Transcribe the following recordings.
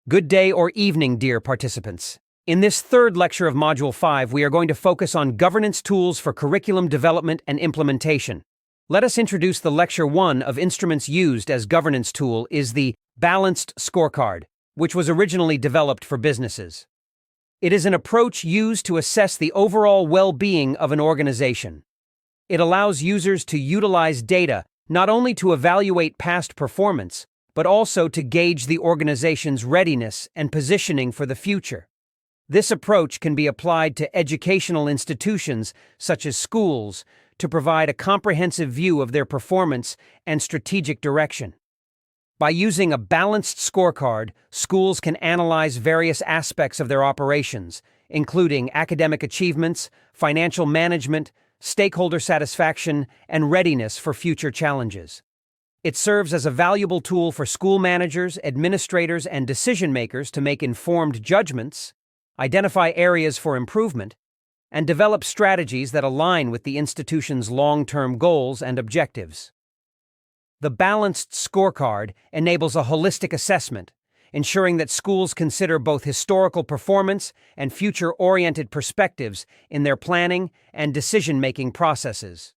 Good day or evening, dear participants. In this third lecture of Module 5, we are going to focus on governance tools for curriculum development and implementation. Let us introduce the Lecture 1 of instruments used as governance tool is the Balanced Scorecard, which was originally developed for businesses. It is an approach used to assess the overall well-being of an organization. It allows users to utilize data not only to evaluate past performance, but also to gauge the organization's readiness and positioning for the future. This approach can be applied to educational institutions such as schools to provide a comprehensive view of their performance and strategic direction. By using a balanced scorecard, schools can analyze various aspects of their operations, including academic achievements, financial management, stakeholder satisfaction, and readiness for future challenges. It serves as a valuable tool for school managers, administrators, and decision-makers to make informed judgments, identify areas for improvement, and develop strategies that align with the institution's long-term goals and objectives. The Balanced Scorecard enables a holistic assessment, ensuring that schools consider both historical performance and future-oriented perspectives in their planning and decision-making processes.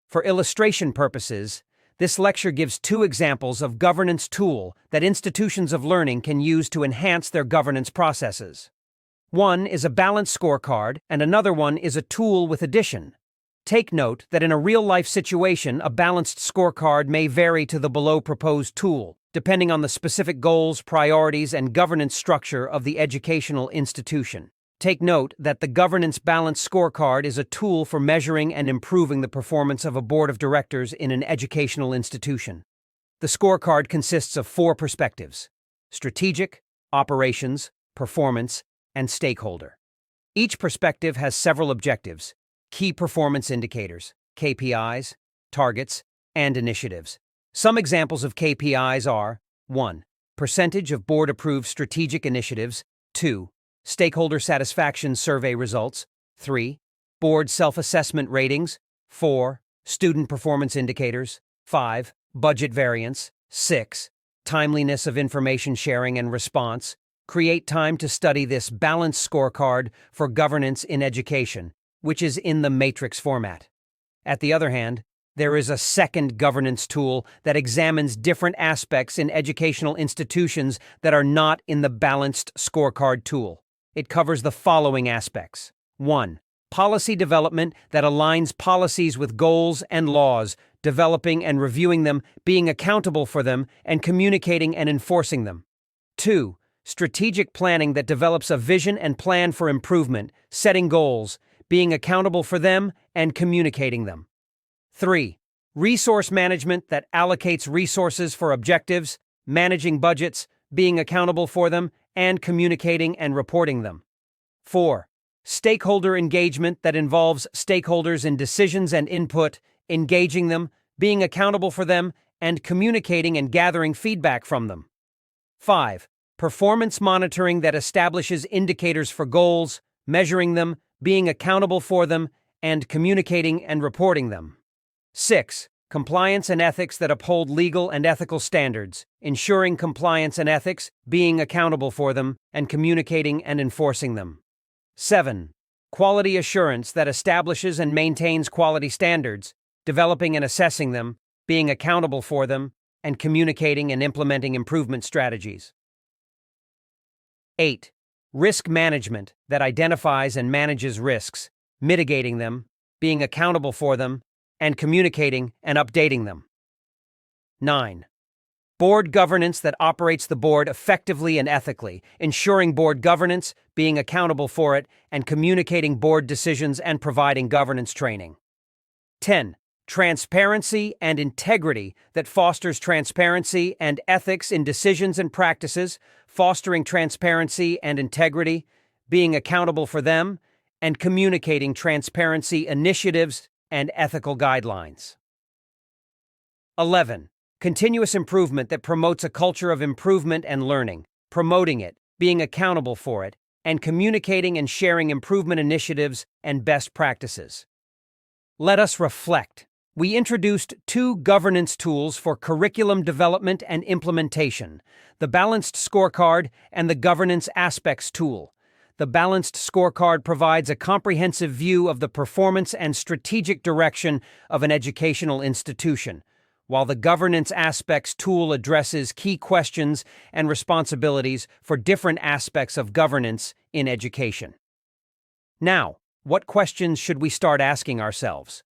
For illustration purposes, this lecture gives two examples of governance tool that institutions of learning can use to enhance their governance processes. One is a balanced scorecard, and another one is a tool with addition. Take note that in a real-life situation, a balanced scorecard may vary to the below-proposed tool, depending on the specific goals, priorities, and governance structure of the educational institution. Take note that the Governance Balanced Scorecard is a tool for measuring and improving the performance of a board of directors in an educational institution. The scorecard consists of 4 perspectives: strategic, operations, performance, and stakeholder. Each perspective has several objectives: key performance indicators, KPIs, targets, and initiatives. Some examples of KPIs are 1. Percentage of board-approved strategic initiatives. 2. Stakeholder satisfaction survey results. 3. Board self-assessment ratings. 4. Student performance indicators. 5. Budget variance. 6. Timeliness of information sharing and response. Create time to study this balanced scorecard for governance in education, which is in the matrix format. At the other hand, there is a second governance tool that examines different aspects in educational institutions that are not in the balanced scorecard tool. It covers the following aspects. 1. Policy development that aligns policies with goals and laws, developing and reviewing them, being accountable for them, and communicating and enforcing them. 2. Strategic planning that develops a vision and plan for improvement, setting goals, being accountable for them, and communicating them. 3. Resource management that allocates resources for objectives, managing budgets, being accountable for them, and communicating and reporting them. 4. Stakeholder engagement that involves stakeholders in decisions and input, engaging them, being accountable for them, and communicating and gathering feedback from them. 5. Performance monitoring that establishes indicators for goals, measuring them, being accountable for them, and communicating and reporting them. 6. Compliance and ethics that uphold legal and ethical standards, ensuring compliance and ethics, being accountable for them, and communicating and enforcing them. 7. Quality assurance that establishes and maintains quality standards, developing and assessing them, being accountable for them, and communicating and implementing improvement strategies. 8. Risk management that identifies and manages risks, mitigating them, being accountable for them, and communicating and updating them. 9. Board governance that operates the board effectively and ethically, ensuring board governance, being accountable for it, and communicating board decisions and providing governance training. 10. Transparency and integrity that fosters transparency and ethics in decisions and practices, fostering transparency and integrity, being accountable for them, and communicating transparency initiatives and ethical guidelines. 11. Continuous improvement that promotes a culture of improvement and learning, promoting it, being accountable for it, and communicating and sharing improvement initiatives and best practices. Let us reflect. we introduced two governance tools for curriculum development and implementation: the Balanced Scorecard and the Governance Aspects tool. The Balanced Scorecard provides a comprehensive view of the performance and strategic direction of an educational institution, while the Governance Aspects tool addresses key questions and responsibilities for different aspects of governance in education. Now, what questions should we start asking ourselves?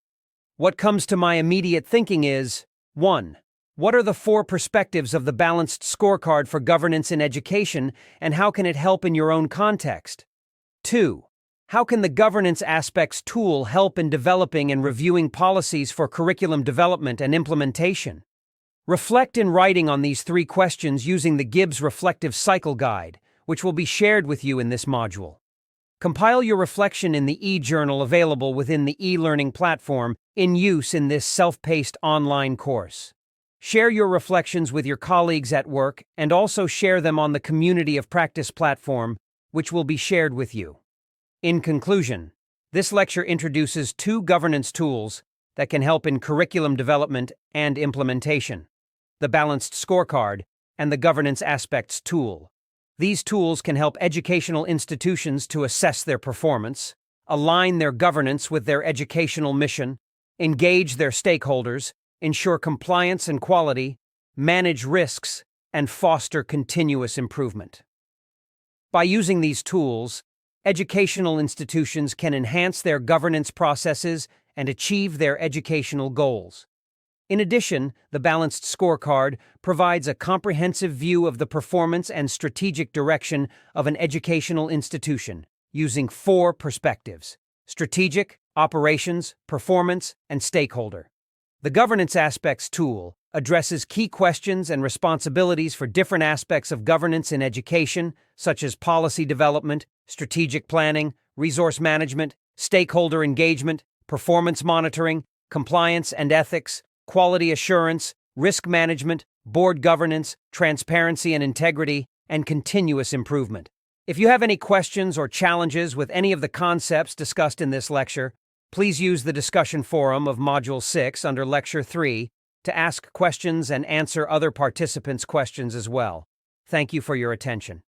What comes to my immediate thinking is: 1. What are the 4 perspectives of the Balanced Scorecard for governance in education, and how can it help in your own context? 2. How can the Governance Aspects tool help in developing and reviewing policies for curriculum development and implementation? Reflect in writing on these 3 questions using the Gibbs Reflective Cycle Guide, which will be shared with you in this module. Compile your reflection in the e-journal available within the e-learning platform in use in this self-paced online course. Share your reflections with your colleagues at work and also share them on the Community of Practice platform, which will be shared with you. In conclusion, this lecture introduces 2 governance tools that can help in curriculum development and implementation: the Balanced Scorecard and the Governance Aspects tool. These tools can help educational institutions to assess their performance, align their governance with their educational mission, engage their stakeholders, ensure compliance and quality, manage risks, and foster continuous improvement. By using these tools, educational institutions can enhance their governance processes and achieve their educational goals. In addition, the Balanced Scorecard provides a comprehensive view of the performance and strategic direction of an educational institution, using 4 perspectives: strategic, operations, performance, and stakeholder. The Governance Aspects tool addresses key questions and responsibilities for different aspects of governance in education, such as policy development, strategic planning, resource management, stakeholder engagement, performance monitoring, compliance and ethics, quality assurance, risk management, board governance, transparency and integrity, and continuous improvement. If you have any questions or challenges with any of the concepts discussed in this lecture, please use the discussion forum of Module 6 under Lecture 3 to ask questions and answer other participants' questions as well. Thank you for your attention.